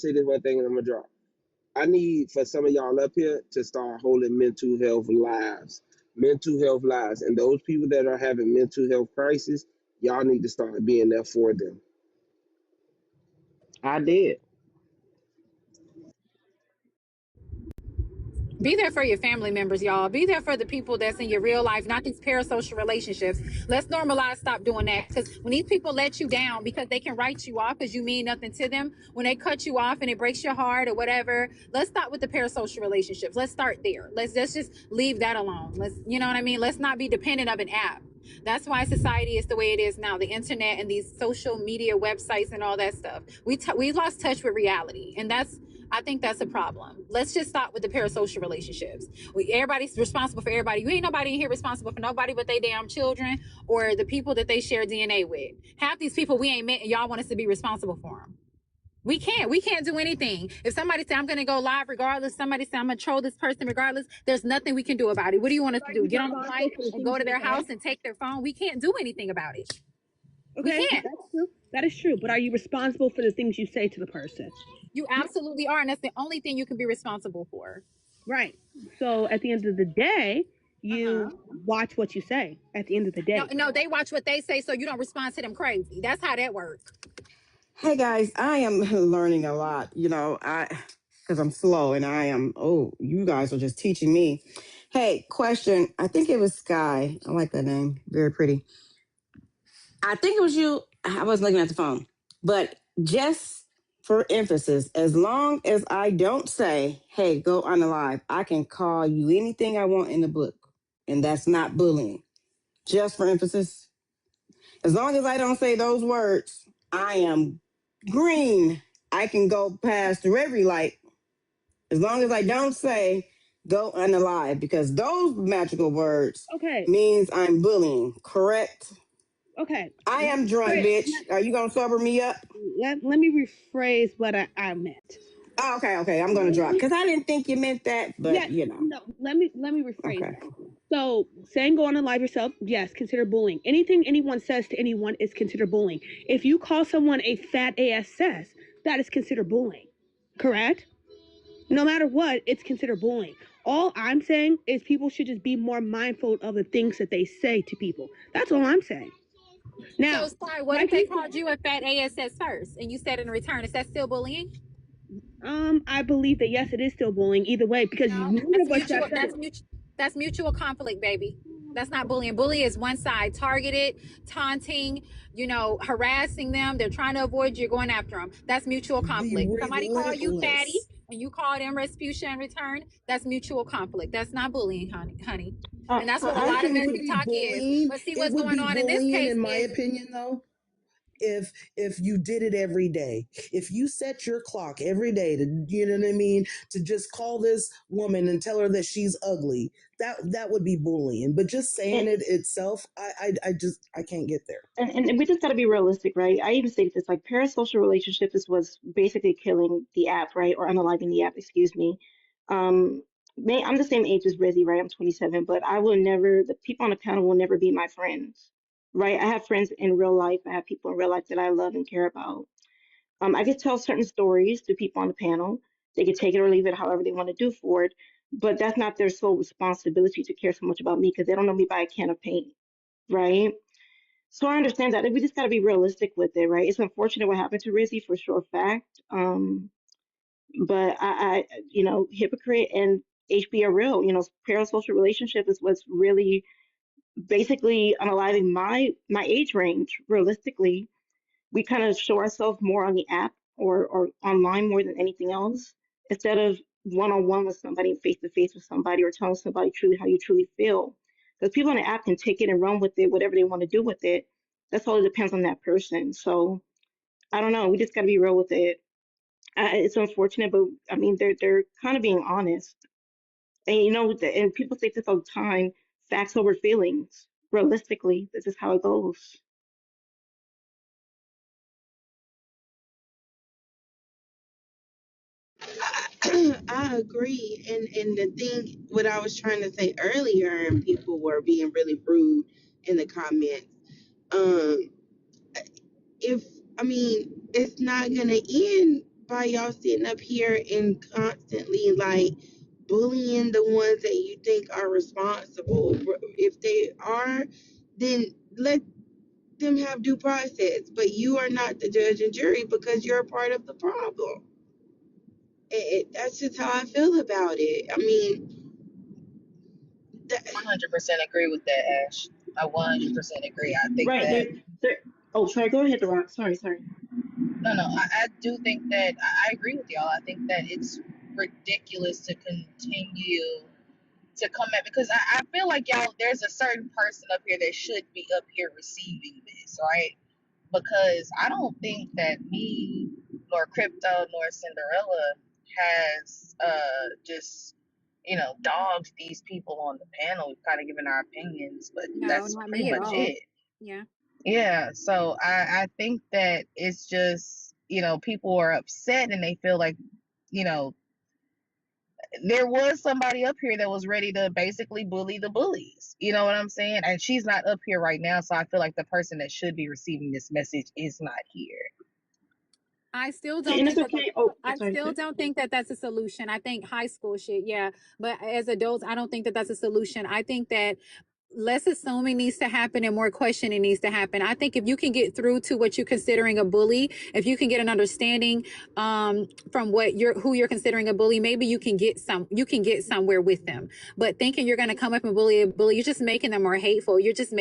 say this one thing and I'm gonna drop. I need for some of y'all up here to start holding mental health lives. Mental health lives. And those people that are having mental health crisis, y'all need to start being there for them. I did. Be there for your family members, y'all. Be there for the people that's in your real life, not these parasocial relationships. Let's normalize, stop doing that. Because when these people let you down because they can write you off because you mean nothing to them, when they cut you off and it breaks your heart or whatever, let's stop with the parasocial relationships. Let's start there. Let's just leave that alone. You know what I mean? Let's not be dependent of an app. That's why society is the way it is now. The internet and these social media websites and all that stuff. We lost touch with reality, and I think that's a problem. Let's just stop with the parasocial relationships. Everybody's responsible for everybody. You ain't nobody in here responsible for nobody but they damn children or the people that they share DNA with. Half these people we ain't met, and y'all want us to be responsible for them. We can't do anything. If somebody say I'm going to go live regardless, somebody say I'm going to troll this person regardless, there's nothing we can do about it. What do you want us to do? Get on the mic and go to their house and take their phone? We can't do anything about it. Okay, We can't. that's true. That is true. But are you responsible for the things you say to the person? You absolutely are, and that's the only thing you can be responsible for. Right. So at the end of the day, you watch what you say at the end of the day. No, they watch what they say so you don't respond to them crazy. That's how that works. Hey guys, I am learning a lot, because I'm slow and you guys are just teaching me. Hey, question. I think it was Sky. I like that name. Very pretty. I think it was you. I was looking at the phone. But just for emphasis, as long as I don't say, hey, go on the live, I can call you anything I want in the book. And that's not bullying. Just for emphasis. As long as I don't say those words, I am green. I can go past through every light. As long as I don't say go unalive, because those magical words means I'm bullying, correct? Okay. I am drunk, bitch. Are you going to sober me up? Let me rephrase what I meant. Oh, okay. I'm going to drop because I didn't think you meant that, but No, let me rephrase that. So saying go on and live yourself, yes, consider bullying. Anything anyone says to anyone is considered bullying. If you call someone a fat ass, that is considered bullying. Correct? No matter what, it's considered bullying. All I'm saying is people should just be more mindful of the things that they say to people. That's all I'm saying. Now, so sorry, what if they called you a fat ass first and you said in return? Is that still bullying? I believe that yes, it is still bullying either way because that's mutual conflict, baby. That's not bullying. Bullying is one side, targeted, taunting, harassing them. They're trying to avoid you, going after them. That's mutual conflict. Somebody call you fatty and you call them Rasputia in return. That's mutual conflict. That's not bullying, honey. And that's what a lot of Messytok is. But see what's going on in this case. In my opinion, though, if you did it every day, if you set your clock every day to, you know what I mean, to just call this woman and tell her that she's ugly, that would be bullying. But just saying it itself, I can't get there. And we just got to be realistic, right? I even say this, like parasocial relationships is what's basically killing the app, right? Or unaliving the app, excuse me. I'm the same age as Rizzy, right? I'm 27, but the people on the panel will never be my friends. Right, I have friends in real life. I have people in real life that I love and care about. I could tell certain stories to people on the panel. They could take it or leave it however they want to do for it. But that's not their sole responsibility to care so much about me because they don't know me by a can of paint, right? So I understand that. We just got to be realistic with it, right? It's unfortunate what happened to Rizzy for sure fact. But hypocrite and HB are real. Parasocial relationship is what's really basically unaliving my age range. Realistically, we kind of show ourselves more on the app or online more than anything else instead of one-on-one with somebody, face-to-face with somebody, or telling somebody truly how you truly feel. Because people on the app can take it and run with it, whatever they want to do with it. That's all, it depends on that person. So I don't know, we just got to be real with it. It's unfortunate, but I mean they're kind of being honest. And and people say this all the time, facts over feelings. Realistically, this is how it goes. I agree. And the thing, what I was trying to say earlier, and people were being really rude in the comments. Um, if I mean, it's not gonna end by y'all sitting up here and constantly like bullying the ones that you think are responsible. If they are, then let them have due process. But you are not the judge and jury because you're a part of the problem. That's just how I feel about it. I mean, that, 100% agree with that, Ash. I 100% agree. I think Right. that Oh, sorry. Go ahead, Rock. Sorry. no, I do think that I agree with y'all. I think that it's ridiculous to continue to come at, because I feel like y'all, there's a certain person up here that should be up here receiving this, right? Because I don't think that me nor Crypto nor Cinderella has just dogged these people on the panel. We've kind of given our opinions, but No, that's not pretty me at much all. it. Yeah. Yeah, so I think that it's just, people are upset and they feel like, you know, there was somebody up here that was ready to basically bully the bullies. You know what I'm saying? And she's not up here right now, so I feel like the person that should be receiving this message is not here. I still don't And it's think that okay. Oh, I'm I sorry. still don't think that that's a solution. I think high school shit, yeah, but as adults, I don't think that that's a solution. I think that less assuming needs to happen and more questioning needs to happen. I think if you can get through to what you're considering a bully, if you can get an understanding from who you're considering a bully, maybe you can get somewhere with them. But thinking you're going to come up and bully a bully, you're just making them more hateful. You're just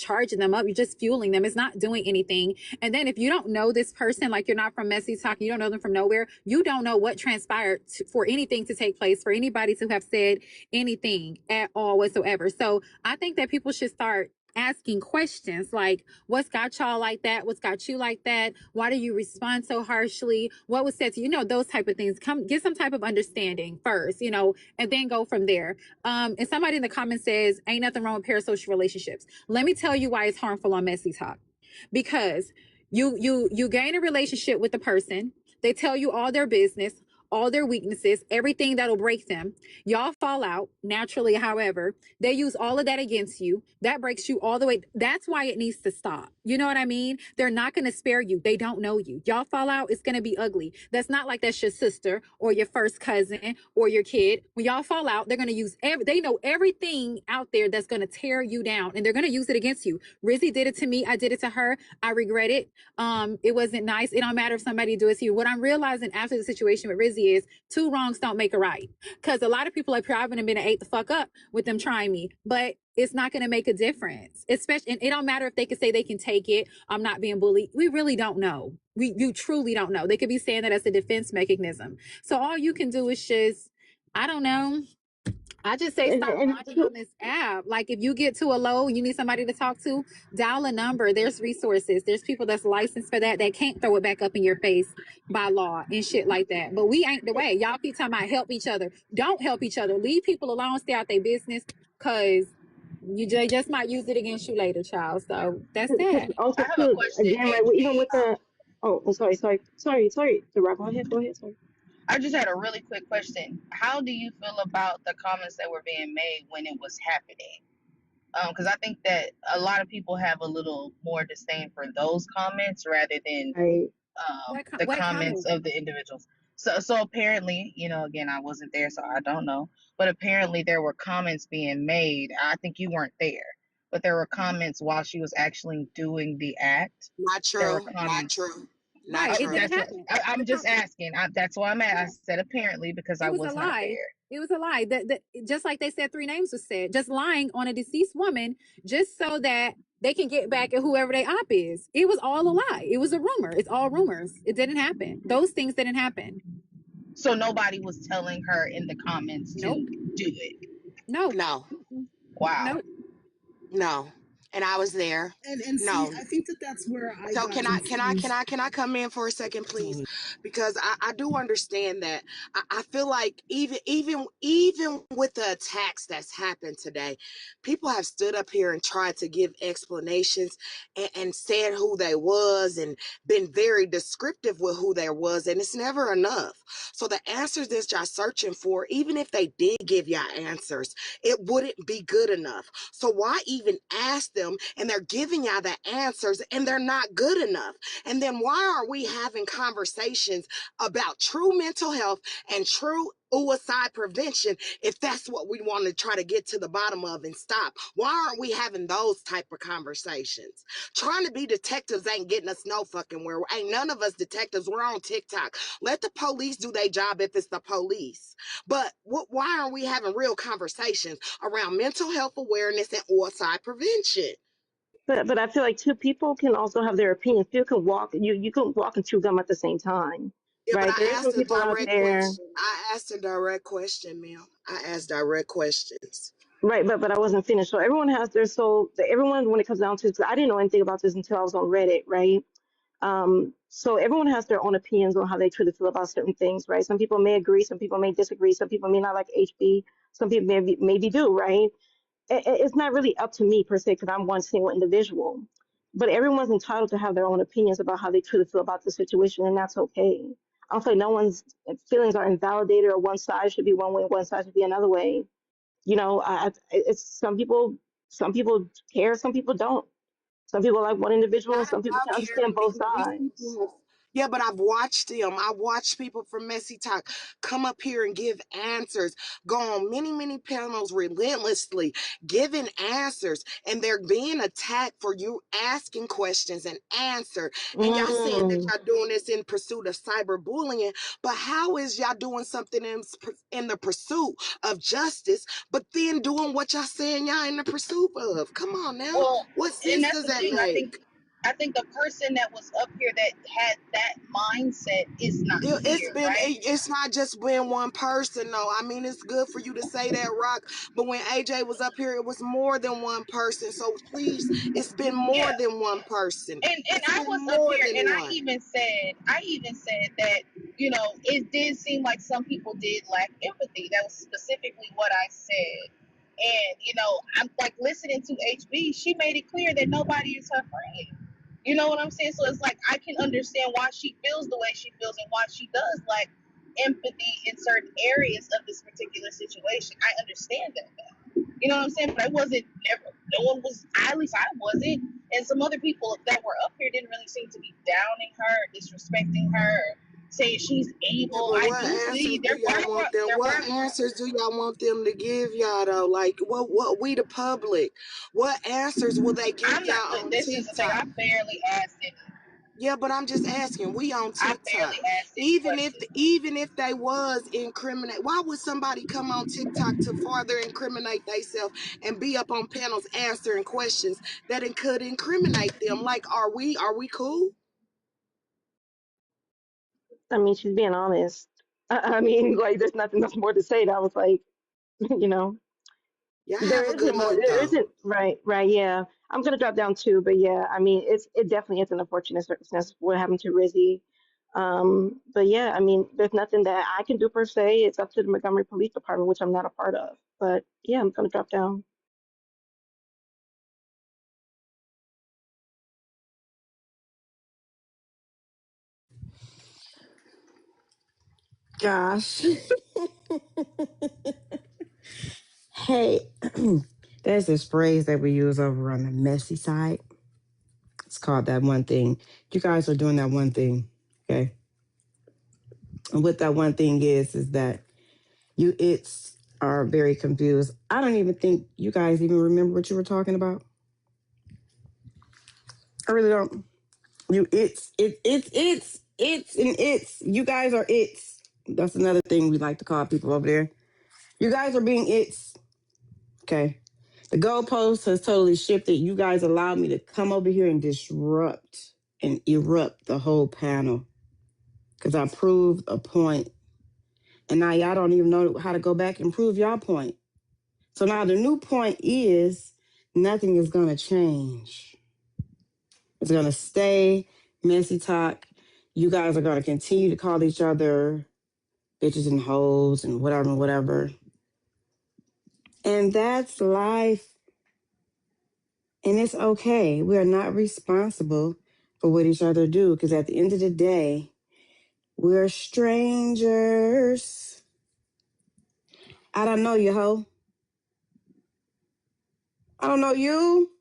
charging them up. You're just fueling them. It's not doing anything. And then if you don't know this person, like you're not from Messytok, you don't know them from nowhere, you don't know what transpired for anything to take place, for anybody to have said anything at all whatsoever. So I think that people should start asking questions like, what's got y'all like that? What's got you like that? Why do you respond so harshly? What was said to you? Those type of things. Come get some type of understanding first, and then go from there. And somebody in the comments says, ain't nothing wrong with parasocial relationships. Let me tell you why it's harmful on Messytok. Because you gain a relationship with the person, they tell you all their business, all their weaknesses, everything that'll break them. Y'all fall out naturally. However, they use all of that against you. That breaks you all the way. That's why it needs to stop. You know what I mean? They're not going to spare you. They don't know you. Y'all fall out. It's going to be ugly. That's not like that's your sister or your first cousin or your kid. When y'all fall out, they're going to use they know everything out there that's going to tear you down, and they're going to use it against you. Rizzy did it to me. I did it to her. I regret it. It wasn't nice. It don't matter if somebody do it to you. What I'm realizing after the situation with Rizzy is two wrongs don't make a right. Because a lot of people up here, I've been ate the fuck up with them trying me, but it's not going to make a difference. Especially, and it don't matter if they can say they can take it. I'm not being bullied. We really don't know. You truly don't know. They could be saying that as a defense mechanism. So all you can do is just, I don't know. I just say stop And bonding on this app. Like if you get to a low, you need somebody to talk to, dial a number. There's resources. There's people that's licensed for that. They can't throw it back up in your face by law and shit like that. But we ain't the way. Y'all keep talking about help each other. Don't help each other. Leave people alone. Stay out their business, because they just might use it against you later, child. So that's because that. I also have a too, question, again, right? Even with the sorry. The Rock. Go ahead. Sorry. I just had a really quick question. How do you feel about the comments that were being made when it was happening? Because I think that a lot of people have a little more disdain for those comments rather than I the What comments comment? of the individuals. So apparently, again, I wasn't there, so I don't know. But apparently, there were comments being made. I think you weren't there, but there were comments while she was actually doing the act. Not There were true. Not comments. true. Not Right. It true. didn't That's what happen. I'm just asking. That's why I'm at. I said apparently because I It was a was not lie. there. It was a lie. Just like they said, three names was said. Just lying on a deceased woman, just so that they can get back at whoever they op is. It was all a lie. It was a rumor. It's all rumors. It didn't happen. Those things didn't happen. So nobody was telling her in the comments to Nope. do it. No. No. Wow. Nope. No. And I was there. And see, No. I think that's where I So got confused. can I come in for a second, please? Go Because I do understand that. I feel like even with the attacks that's happened today, people have stood up here and tried to give explanations and said who they was and been very descriptive with who they was, and it's never enough. So the answers that y'all searching for, even if they did give y'all answers, it wouldn't be good enough. So why even ask them them and they're giving y'all the answers and they're not good enough. And then why aren't we having conversations about true mental health and true suicide prevention if that's what we want to try to get to the bottom of and stop? Why aren't we having those type of conversations? Trying to be detectives ain't getting us no fucking where. Ain't none of us detectives. We're on TikTok. Let the police do their job if it's the police. But why aren't we having real conversations around mental health awareness and suicide prevention? But I feel like two people can also have their opinions. You can walk and chew gum at the same time, Yeah, but right? I There are some asked a people out direct there, question. I asked a direct question, ma'am. I asked direct questions. right? But I wasn't finished. So everyone has their soul. Everyone, when it comes down to, I didn't know anything about this until I was on Reddit, right? So everyone has their own opinions on how they truly feel about certain things, right? Some people may agree, some people may disagree, some people may not like HB, some people maybe do, right? It's not really up to me per se because I'm one single individual, but everyone's entitled to have their own opinions about how they truly feel about the situation, and that's okay. I don't feel like no one's feelings are invalidated or one side should be one way, one side should be another way. You know, it's some people care, some people don't. Some people like one individual, and Not some people about can understand caring. both These sides. people have, yeah, but I've watched them. I watched people from Messytok come up here and give answers, go on many, many panels relentlessly, giving answers, and they're being attacked for you asking questions and answer. And y'all saying that Mm. y'all doing this in pursuit of cyberbullying, but how is y'all doing something in the pursuit of justice, but then doing what y'all saying y'all in the pursuit of? Come on now. Well, What and sense that's does the that thing. make? I think the person that was up here that had that mindset is not It's here, been right? it's not just been one person though. I mean, it's good for you to say that, Rock, but when AJ was up here it was more than one person, so please, it's been more Yeah. than one person. And It's I been was up more here and than one. I even said that, it did seem like some people did lack empathy. That was specifically what I said. And, I'm like listening to HB, she made it clear that nobody is her friend. You know what I'm saying? So it's like I can understand why she feels the way she feels and why she does lack empathy in certain areas of this particular situation. I understand that now. You know what I'm saying? But I wasn't never no one was at least I wasn't. And some other people that were up here didn't really seem to be downing her, disrespecting her, saying she's Yeah, able. but I what do answers see do y'all want them? there What were answers do y'all want them to give y'all though? Like what we the public? What answers will they give I'm not y'all on this is the thing, TikTok? I barely asked any Yeah, but I'm just asking. We on I TikTok. barely asked any questions. Even if they was incriminate, why would somebody come on TikTok to farther incriminate themselves and be up on panels answering questions that it could incriminate them? Like, are we cool? I mean, she's being honest. I mean, like, there's nothing else more to say. That was like, you know, Y'all have there a good isn't more. night There though. isn't. Right. Yeah, I'm gonna drop down too. But yeah, I mean, it definitely is an unfortunate circumstance what happened to Rizzy. But yeah, I mean, there's nothing that I can do per se. It's up to the Montgomery Police Department, which I'm not a part of. But yeah, I'm gonna drop down. Gosh. Hey, there's this phrase that we use over on the messy side. It's called that one thing. You guys are doing that one thing. Okay. And what that one thing is that you it's are very confused. I don't even think you guys even remember what you were talking about. I really don't. You it's you guys are it's. That's another thing we like to call people over there. You guys are being it's. Okay. The goalpost has totally shifted. You guys allowed me to come over here and disrupt and erupt the whole panel because I proved a point. And now y'all don't even know how to go back and prove y'all point. So now the new point is nothing is going to change. It's going to stay messy talk. You guys are going to continue to call each other bitches and hoes and whatever, whatever. And that's life. And it's okay. We are not responsible for what each other do because at the end of the day, we're strangers. I don't know you, hoe. I don't know you.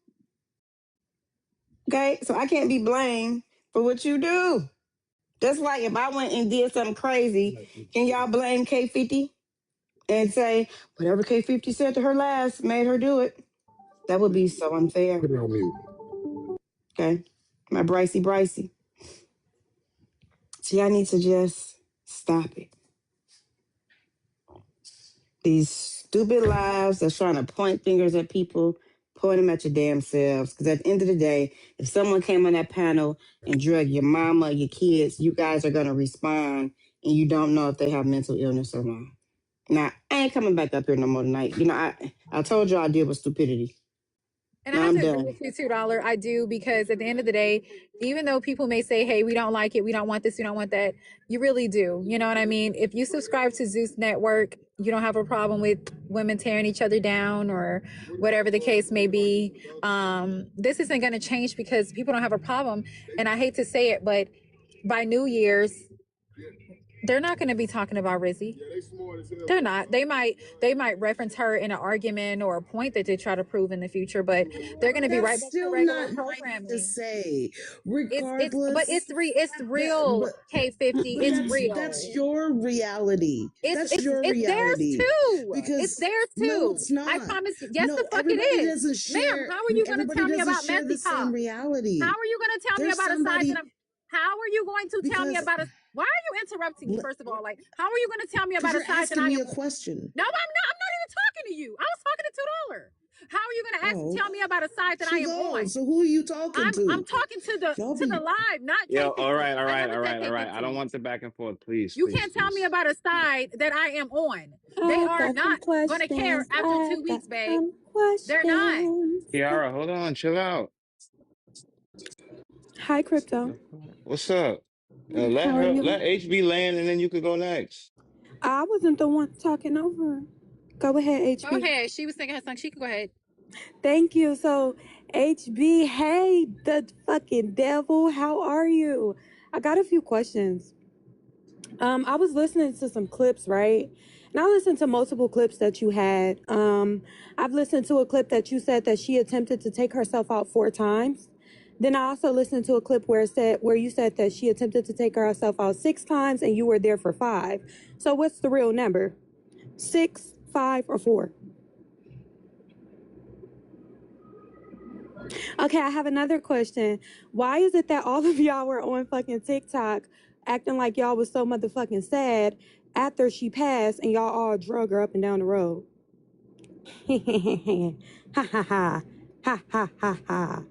Okay, so I can't be blamed for what you do. Just like if I went and did something crazy, can y'all blame K50 and say whatever K50 said to her last made her do it? That would be so unfair. Put it on mute. Okay, my Brycey. So y'all need to just stop it. These stupid lives that's trying to point fingers at people, point them at your damn selves. Because at the end of the day, if someone came on that panel and drug your mama, your kids, you guys are going to respond and you don't know if they have mental illness or not. Now, I ain't coming back up here no more tonight. You know, I told you I deal with stupidity. And I Now have I'm to agree done. with you, $2. I do, because at the end of the day, even though people may say, hey, we don't like it, we don't want this, we don't want that, you really do. You know what I mean? If you subscribe to Zeus Network, you don't have a problem with women tearing each other down or whatever the case may be. This isn't going to change because people don't have a problem. And I hate to say it, but by New Year's, they're not going to be talking about Rizzy. They're not. They might reference her in an argument or a point that they try to prove in the future, but they're going to be right That's back to still regular not nice to programming. say. But Regardless, it's that, real. K50, but it's that's real. your reality. That's your It's theirs reality. too. It's Because theirs no, too. it's I not. promise you. Yes, the No, fuck it is, ma'am. everybody Tell me doesn't about share the same Messytok? How reality. are you going to tell me There's about a side that somebody I'm? How are you going to tell me because about a? Why are you interrupting me? First of all, like, how are you going to tell me about a you're side that asking I me am a on? question. No, I'm not. I'm not even talking to you. I was talking to $2. How are you going to Oh, tell me about a side that I she am on? goes. So who are you talking I'm to? talking to Y'all the be live, not Yo, all K50. right, all I right, never all said right, all right. I don't K50. want the back and forth. Please, You please, can't tell me please. about a side that I am on. They I are got some not gonna care questions. after I 2 got weeks, babe. some They're not. questions. Kiara, hold on, chill out. Hi, Crypto. What's up? How are Let you? HB land and then you could go next. I wasn't the one talking over her. Go ahead, Go HB. ahead. She was singing her song. She can go ahead. Thank you. So, HB, hey, the fucking devil, how are you? I got a few questions. I was listening to some clips, right? And I listened to multiple clips that you had. I've listened to a clip that you said that she attempted to take herself out 4 times. Then I also listened to a clip where you said that she attempted to take herself out 6 times and you were there for 5. So what's the real number? 6, 5, or 4? Okay, I have another question. Why is it that all of y'all were on fucking TikTok acting like y'all was so motherfucking sad after she passed and y'all all drug her up and down the road? Ha ha ha. Ha ha ha ha.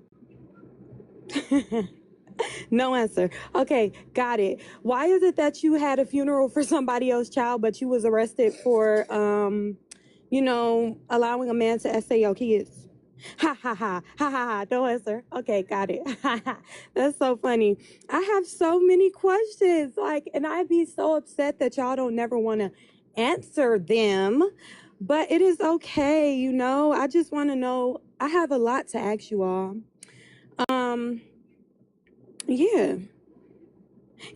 No answer. Okay, got it. Why is it that you had a funeral for somebody else's child, but you was arrested for, allowing a man to essay your kids? Ha ha ha. Ha ha ha. No answer. Okay, got it. That's so funny. I have so many questions. And I'd be so upset that y'all don't never want to answer them. But it is okay, I just want to know. I have a lot to ask you all. Yeah.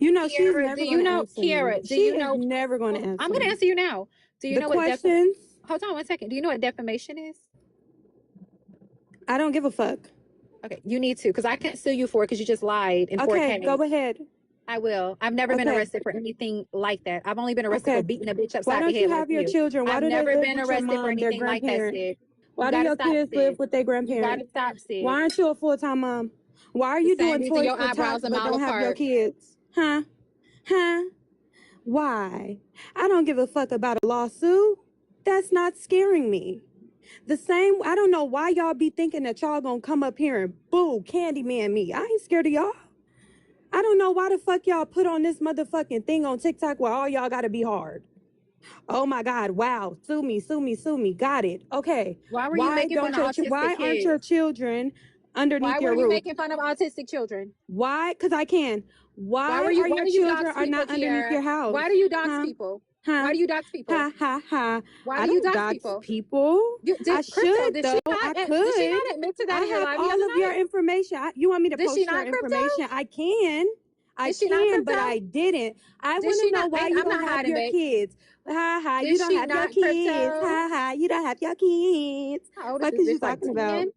She's Kiara, do never you going to know, answer me. Kiara, do She you is know? never going to Oh, I'm answer going to me. answer you now. Do you The know what questions, hold on 1 second. Do you know what defamation is? I don't give a fuck. Okay, you need to, because I can't sue you for it because you just lied in Okay, 4K. go ahead. I will. I've never been Okay, arrested for anything like that. I've only been arrested for okay. beating a bitch Why upside the don't you head like have your you. children? Why I've do they never live been with your arrested for mom, their anything like that, grandparent? Sid. You Why do gotta your stop, kids live Sid. with their You gotta grandparent? stop, Why Sid. aren't you a full-time mom? Why are The you same doing reason toys your for Tots eyebrows a but mile don't have your apart. kids? Huh? Huh? Why? I don't give a fuck about a lawsuit. That's not scaring me. I don't know why y'all be thinking that y'all gonna come up here and boo Candyman me. I ain't scared of y'all. I don't know why the fuck y'all put on this motherfucking thing on TikTok where all y'all gotta be hard. Oh my God, wow. Sue me, sue me, sue me. Got it. Okay. Why were you making fun of Why autistic aren't your kids? children Why underneath were your you roof? making fun of autistic children? Why? Because I can. Why are Why your do you children dox are people, not underneath Kiara? your house? Why do you dox Huh? people? Why Huh? do you dox people? Ha ha ha. Why I do you don't dox dox people? people. You I did crypto? should though. I Did she could. not admit to that I in your have live the other all of your night? information. You want me to Did she post your not crypto? information? I can. I Did she not can, but crypto? I didn't. I Did want she to know not? why you I'm don't not have hiding, your babe. kids. Ha ha. You Did don't she have your not kids. crypto? Ha ha. You don't have your kids. How old is Fuck this is you bitch? Like talking about? 10?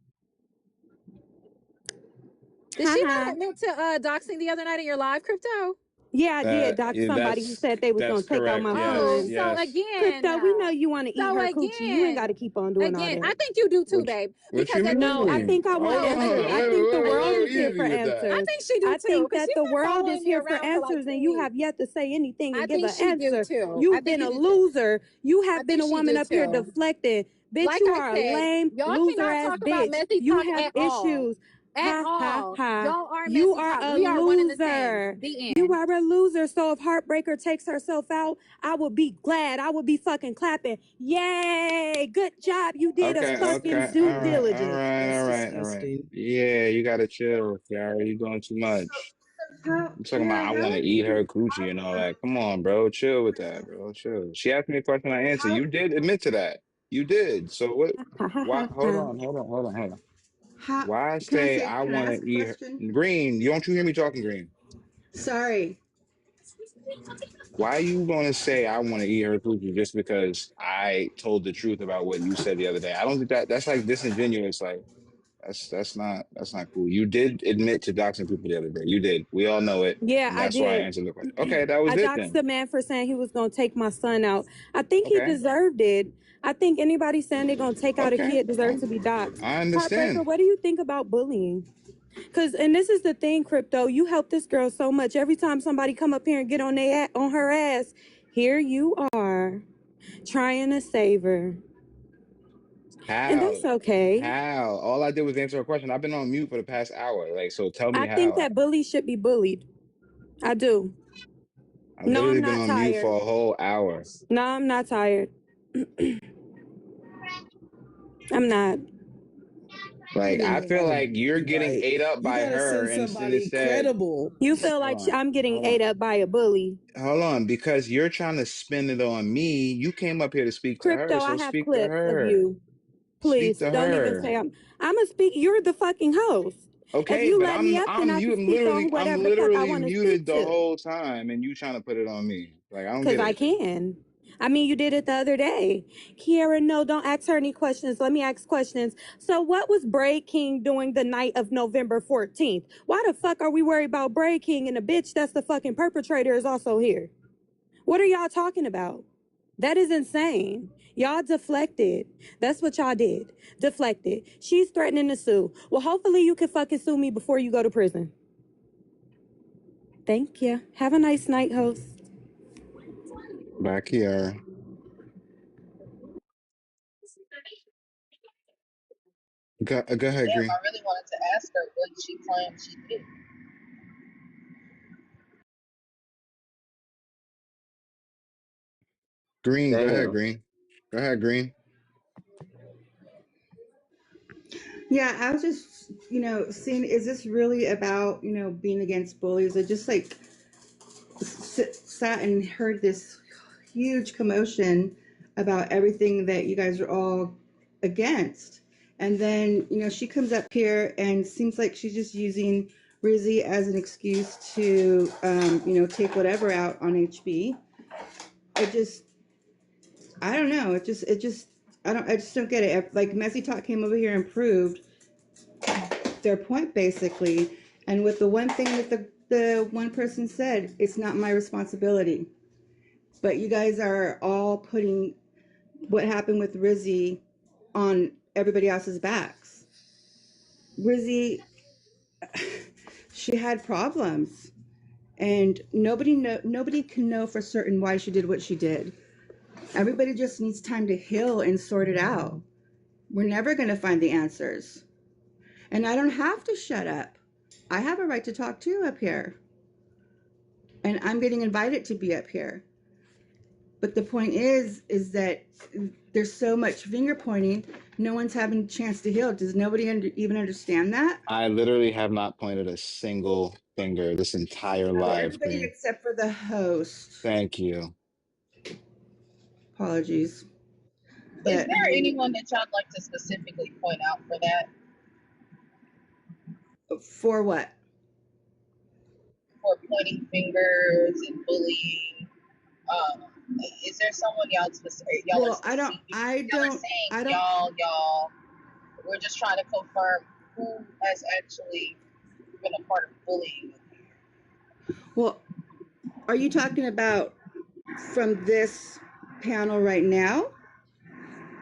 Did she not admit to doxing the other night in your live, Crypto? Yeah, I did. Doc, Yeah, somebody who said they was that's gonna take out correct. my Yes, Oh, son. so yes. again, Crypto, we know you want to eat so her coochie. You ain't got to again, keep on doing all I that. think you do too, What babe. what Because you No, I mean? think I want Hold on, answers. I again, think the wait, world again, is here easy for with that. I answers. think she do I too. think Because that she's the been world is following me here for around for like answers, 2 and you weeks. have yet to say anything I and give think an she do answer. too. I You've think been you a do too. loser. You I have been think a she woman do up here too. deflecting. Bitch, Like you I are a said, lame, y'all loser cannot ass talk about bitch. messy You talk have at all. issues. At Ha ha all. ha. Y'all are You messy are talk. a We are one and the same. loser. The You end. are a loser. So if Heartbreaker takes herself out, I would be glad. I would be fucking clapping. Yay! Good job. You did a Okay, fucking okay, due all right, all diligence. right, That's all right, all right. disgusting. Yeah, you gotta chill, Kiara. You doing too So, much. how, I'm talking about Kiara, I how want to are eat her you? coochie and all that. Come on, bro. Chill with that, bro. Chill. She asked me a question, I answered. How, You did admit to that. You did. So what? Ha ha Why? ha Hold ha. on, hold on, hold on, hold on. how, Why can I say say, I can I want ask to a eat her? question? Green? You don't you hear me talking, Green? Sorry. Why you gonna say I want to eat her coochie just because I told the truth about what you said the other day? I don't think that's like disingenuous. Like that's not cool. You did admit to doxing people the other day. You did. We all know it, Yeah, and I that's why I did. answered the question. Okay, that was I it doxed then. the man for saying he was going to take my son out. I think he Okay, deserved it. I think anybody saying they're going to take out a okay, kid deserves to be doxed. I Heartbreaker, understand. what do you think about bullying? Because, and this is the thing, Crypto, you help this girl so much. Every time somebody come up here and get on her ass, here you are trying to save her. And How? that's okay. How? All I did was answer a question. I've been on mute for the past hour. Like, so tell me I think how. that bullies should be bullied. I do. I've No, I'm literally been not on mute tired. for a whole hour. No, I'm not tired. I'm not. Like, You I don't feel gotta like you're be getting right. ate up You by gotta her send and somebody instead, credible. You feel like hold on, I'm getting hold ate on. up by a bully. Hold on, because you're trying to spin it on me. You came up here to speak to her, Crypto, I so have speak to clips of her. you. Speak Please to don't even her. say I'm a speak. You're the fucking host. If Okay, you but let me up, then I'm I can mute. speak on I'm whatever the fuck I literally want to muted speak the to. whole time, and you trying to put it on me. Like, I don't Because get I it. can. I mean, you did it the other day. Kiara, no, don't ask her any questions. Let me ask questions. So what was Braid King doing the night of November 14th? Why the fuck are we worried about Braid King and the bitch that's the fucking perpetrator is also here? What are y'all talking about? That is insane. Y'all deflected. That's what y'all did. Deflected. She's threatening to sue. Well, hopefully you can fucking sue me before you go to prison. Thank you. Have a nice night, host. Back here. Go ahead, Damn, I Green. really wanted to ask her what she claimed she did. Green, go ahead, Damn. Green. Go ahead, Green. Yeah, I was just, seeing, is this really about, being against bullies? I just like sat and heard this huge commotion about everything that you guys are all against. And then, she comes up here and seems like she's just using Rizzy as an excuse to, take whatever out on HB. It just, I don't know. I just don't get it. Like Messytok came over here and proved their point basically. And with the one thing that the one person said, it's not my responsibility. But you guys are all putting what happened with Rizzy on everybody else's backs. Rizzy, she had problems, and nobody can know for certain why she did what she did. Everybody just needs time to heal and sort it out. We're never going to find the answers. And I don't have to shut up. I have a right to talk too up here. And I'm getting invited to be up here. But the point is that there's so much finger pointing, no one's having a chance to heal. Does nobody even understand that? I literally have not pointed a single finger this entire Oh, live, everybody Green. except for the host. Thank you. Apologies. Is But there anyone that y'all like to specifically point out for that? for what? For pointing fingers and bullying? Um, is there someone y'all are Well, specific? Y'all are saying I don't, y'all. We're just trying to confirm who has actually been a part of bullying. Well, are you talking about from this panel right now?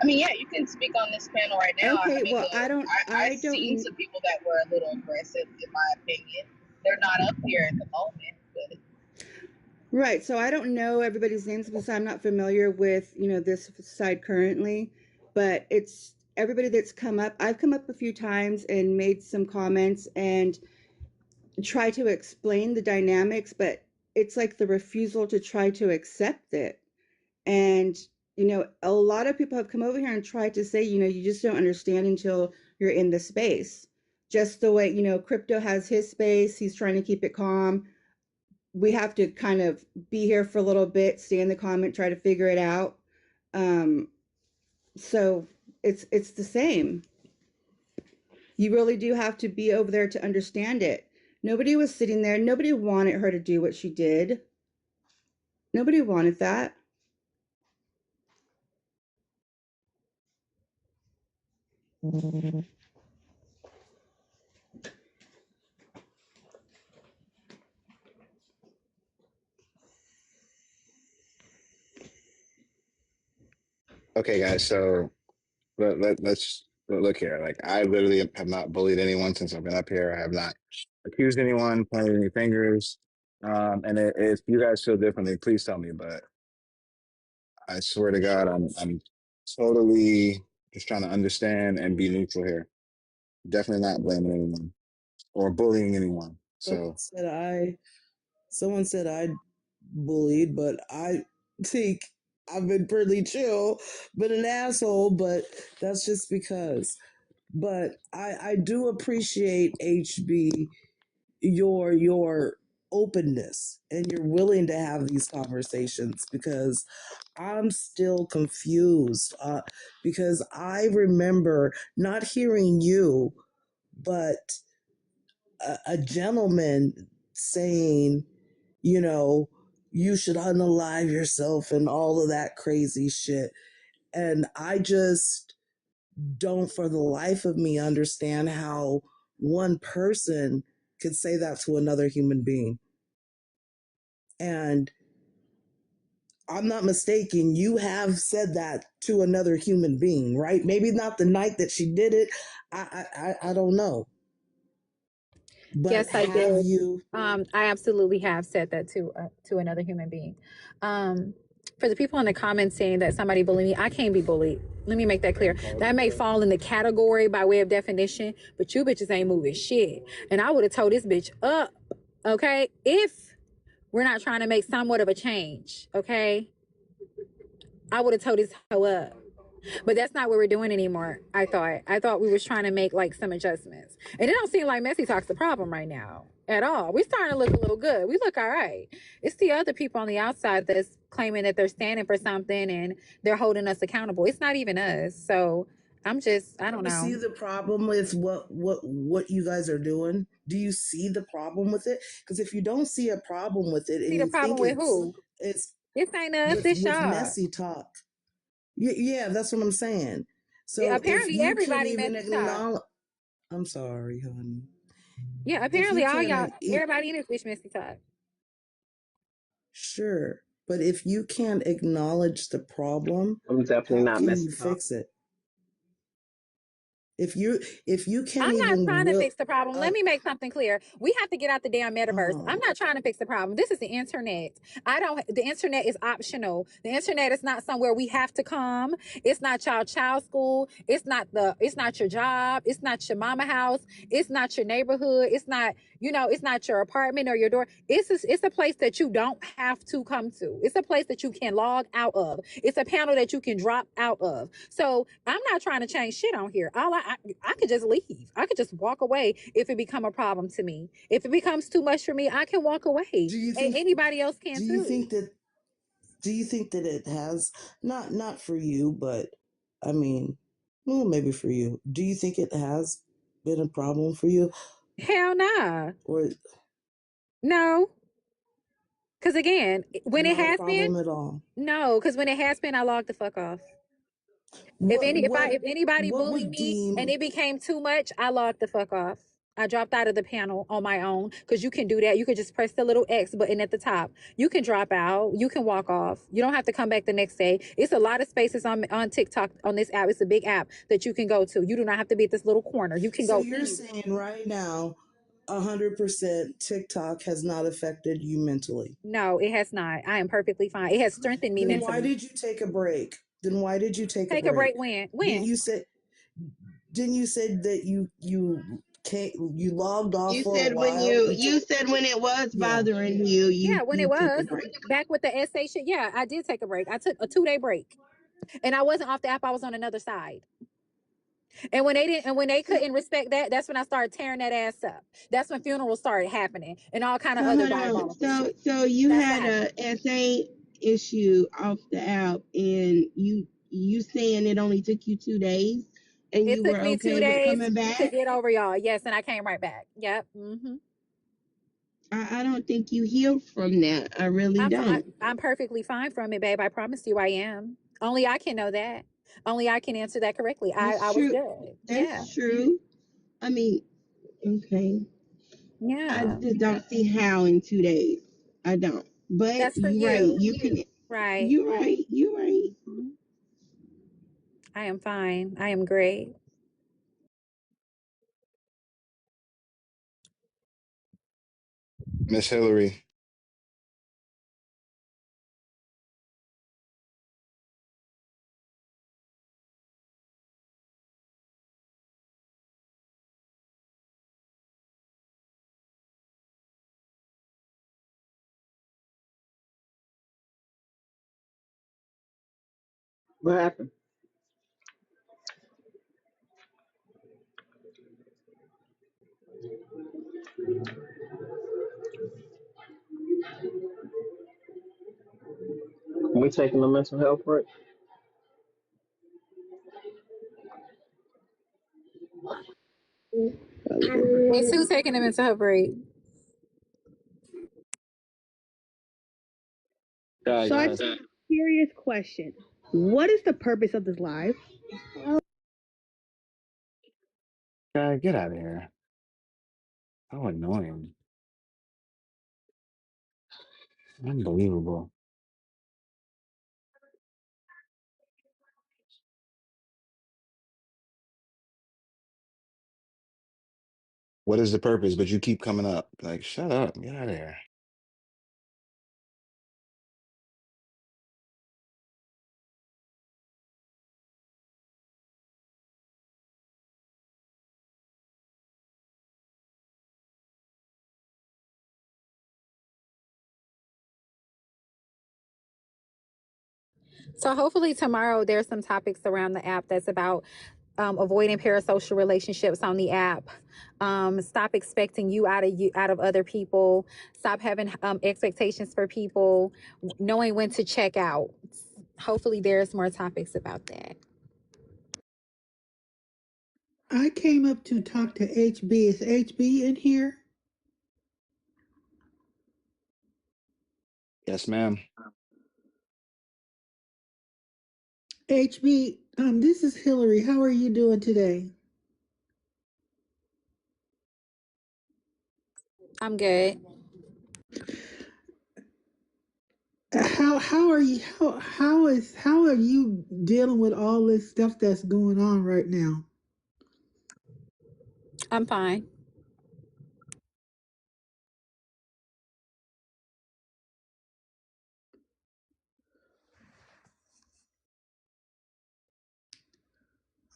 I mean, yeah, you can speak on this panel right now. I Okay, mean, well, I seen some people that were a little aggressive, in my opinion. They're not up here at the moment, but right. So I don't know everybody's names because I'm not familiar with, this side currently, but it's everybody that's come up. I've come up a few times and made some comments and try to explain the dynamics, but it's like the refusal to try to accept it. And, a lot of people have come over here and tried to say, you just don't understand until you're in the space. Just the way, Crypto has his space, he's trying to keep it calm. We have to kind of be here for a little bit, stay in the comment, try to figure it out. So it's the same. You really do have to be over there to understand it. Nobody was sitting there. Nobody wanted her to do what she did. Nobody wanted that. Okay, guys. So let's look here. Like, I literally have not bullied anyone since I've been up here. I have not accused anyone, pointed any fingers. And if you guys feel differently, please tell me. But I swear to God, I'm totally just trying to understand and be neutral here. Definitely not blaming anyone or bullying anyone. Someone So said I bullied, but I think I've been pretty chill, been an asshole, but that's just because. But I do appreciate HB your openness and you're willing to have these conversations because I'm still confused because I remember not hearing you, but a gentleman saying, you know, you should unalive yourself and all of that crazy shit. And I just don't for the life of me understand how one person could say that to another human being. And I'm not mistaken, you have said that to another human being, right? Maybe not the night that she did it. I don't know. But Yes, I have did. you? I absolutely have said that to another human being. For the people in the comments saying that somebody bullied me, I can't be bullied. Let me make that clear. That may fall in the category by way of definition, but you bitches ain't moving shit. And I would have told this bitch up, okay? If we're not trying to make somewhat of a change, okay? I would have told this hoe up. But that's not what we're doing anymore. I thought we was trying to make like some adjustments. And it don't seem like Messytok's the problem right now at all. We're starting to look a little good. We look all right. It's the other people on the outside that's claiming that they're standing for something and they're holding us accountable. It's not even us. So I don't You see know. the problem with what you guys are doing? Do you see the problem with it? Because if you don't see a problem with it and See the you problem think with who? it's This ain't us, with this y'all. Messytok, yeah, that's what I'm saying. Yeah, So if apparently you can't everybody even Messytok. acknowledge, I'm sorry, honey. Yeah, If apparently you all can't, y'all, everybody in this bitch Messytok. sure, but if you can't acknowledge the problem, I'm definitely how not can you Messytok. fix it? If you can't I'm not even trying to will, fix the problem. Let me make something clear. We have to get out the damn metaverse. I'm oh, not trying to fix the problem. This is the internet. The internet is optional. The internet is not somewhere we have to come. It's not child school. It's not your job. It's not your mama house. It's not your neighborhood. It's not your apartment or your door. It's a place that you don't have to come to. It's a place that you can log out of. It's a panel that you can drop out of. So I'm not trying to change shit on here. I could just leave. I could just walk away if it become a problem to me. If it becomes too much for me, I can walk away. do you think Anybody else can do you too. think that do you think that it has not for you, but I mean, well, maybe for you. Do you think it has been a problem for you, Hell nah. or No. Cause again, when it not a has been, problem at all? no, because when it has been, I logged the fuck off. What what If anybody what bullied would me and deem it became too much, I logged the fuck off. I dropped out of the panel on my own because you can do that. You can just press the little X button at the top. You can drop out. You can walk off. You don't have to come back the next day. It's a lot of spaces on TikTok on this app. It's a big app that you can go to. You do not have to be at this little corner. You can So go you're anywhere. saying right now, 100% TikTok has not affected you mentally. No, it has not. I am perfectly fine. It has strengthened me Then why mentally. did you take a break? Then why did you take a Take a break break? when? Didn't When? you say? Didn't you say that you logged off You for a said when while? you said when it was Yeah. bothering you, Yeah, when it you took a was. break. Back with the SA shit. Yeah, I did take a break. I took a 2-day break. And I wasn't off the app, I was on another side. And when they couldn't respect that, that's when I started tearing that ass up. That's when funerals started happening and all kind of So other hold on. diabolical shit. So you That's what had happened. a SA issue off the app, and you saying it only took you 2 days, and It you took were me two okay with days coming to back. get over y'all. Yes, and I came right back. Yep. I don't think you healed from that. I really I'm fine. don't. I'm perfectly fine from it, babe. I promise you I am. Only I can know that. Only I can answer that correctly. I That's was true. good. Yeah. That's true. I mean, okay. I Yeah. just don't see how in 2 days. I don't. But That's for you're right. you. You can. Right. You're right. You're right. Mhm. I am fine. I am great. Miss Hillary. What happened? We taking a mental health break. Me too, taking him into her break. So I just have a serious question. What is the purpose of this live? God, get out of here. How annoying. Unbelievable. What is the purpose? But you keep coming up. Like, shut up. Get out of here. So hopefully tomorrow there's some topics around the app that's about avoiding parasocial relationships on the app. Stop expecting you out of other people. Stop having expectations for people. Knowing when to check out. Hopefully there's more topics about that. I came up to talk to HB. Is HB in here? Yes, ma'am. HB, this is Hillary. How are you doing today? I'm good. How are you how are you dealing with all this stuff that's going on right now? I'm fine.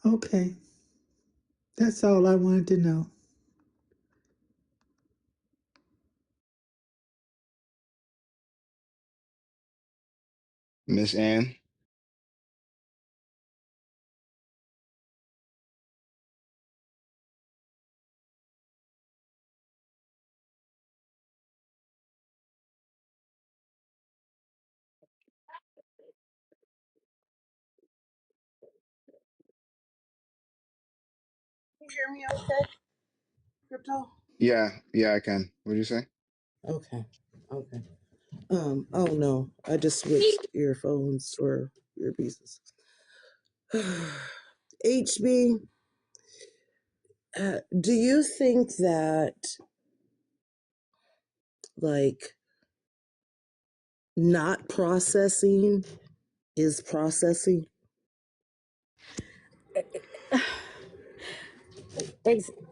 Okay. That's all I wanted to know. Miss Ann. Can you hear me okay, Crypto? Yeah, I can. What'd you say? Okay. Okay. Oh no, I just switched earphones or earpieces. HB, Do you think that, like, not processing is processing?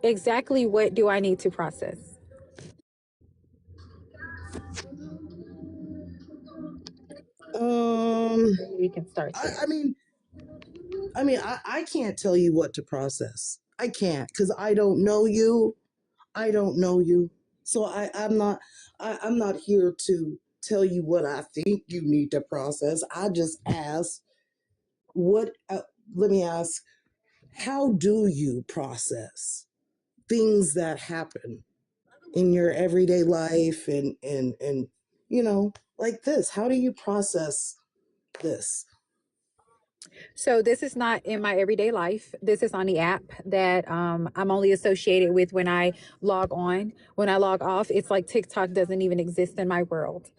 Exactly what do I need to process? Maybe we can start I, there. I mean, I can't tell you what to process. I can't because I don't know you. I don't know you. So I'm not here to tell you what I think you need to process. I just ask what let me ask, how do you process things that happen in your everyday life and like this? How do you process this? So this is not in my everyday life. This is on the app that I'm only associated with when I log on. When I log off, it's like TikTok doesn't even exist in my world.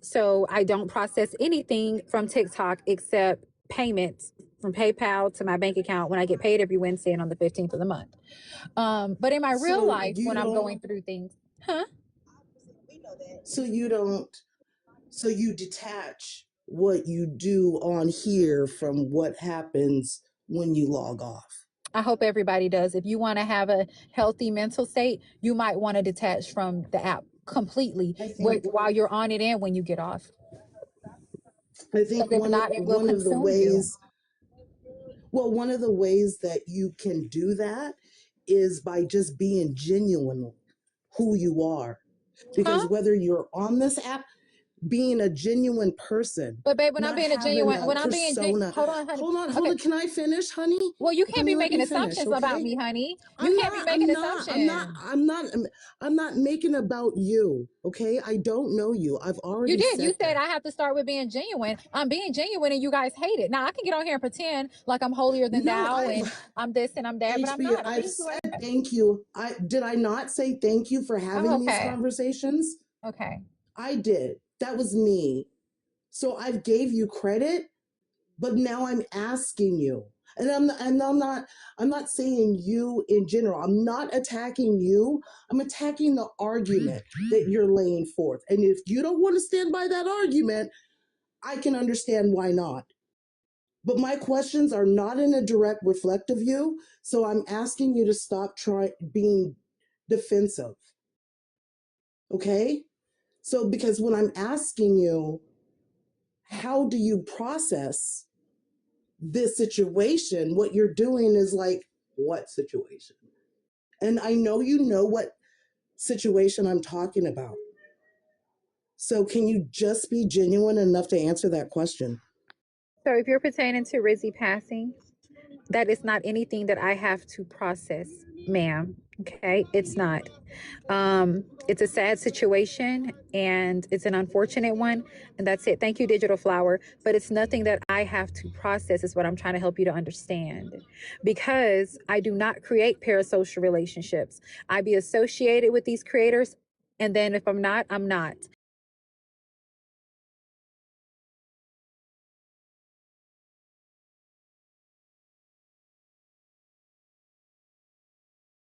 So I don't process anything from TikTok except payments from PayPal to my bank account when I get paid every Wednesday and on the 15th of the month. But in my real So life, you when I'm don't going through things, huh? so you don't so you detach what you do on here from what happens when you log off. I hope everybody does. If you want to have a healthy mental state, you might want to detach from the app completely I think while you're on it and when you get off. I Because think if not, it will one of the consume you. ways well, one of the ways that you can do that is by just being genuine who you are. Because Huh? whether you're on this app, being a genuine person, But babe, when I'm not being a having genuine, a when I'm being persona. hold on, honey. Hold Okay. on. Can I finish, honey? Well, you can't be Honey, let making me finish, assumptions about okay? me, honey. You I'm can't be not, making I'm not, I'm not, assumptions. I'm not, I'm not making about you, okay? I don't know you. I've You already did. You said said that. I have to start with being genuine. I'm being genuine and you guys hate it. Now I can get on here and pretend like I'm holier than No, thou and I'm this and I'm that, but I'm HB, not. I'm I've being who I said am. thank you. Did I not say thank you for Oh, having these okay. conversations? Okay. I did. That was me. So I've gave you credit, but now I'm asking you. And I'm not saying you in general. I'm not attacking you. I'm attacking the argument that you're laying forth. And if you don't want to stand by that argument, I can understand why not. But my questions are not in a direct reflect of you, so I'm asking you to stop trying being defensive. Okay? So because when I'm asking you, how do you process this situation? What you're doing is like, what situation? And I know you know what situation I'm talking about. So can you just be genuine enough to answer that question? So if you're pertaining to Rizzy passing, that is not anything that I have to process, ma'am. Okay, it's not. It's a sad situation and it's an unfortunate one, and that's it. Thank you, Digital Flower. But it's nothing that I have to process, is what I'm trying to help you to understand. Because I do not create parasocial relationships. I be associated with these creators. And then if I'm not, I'm not.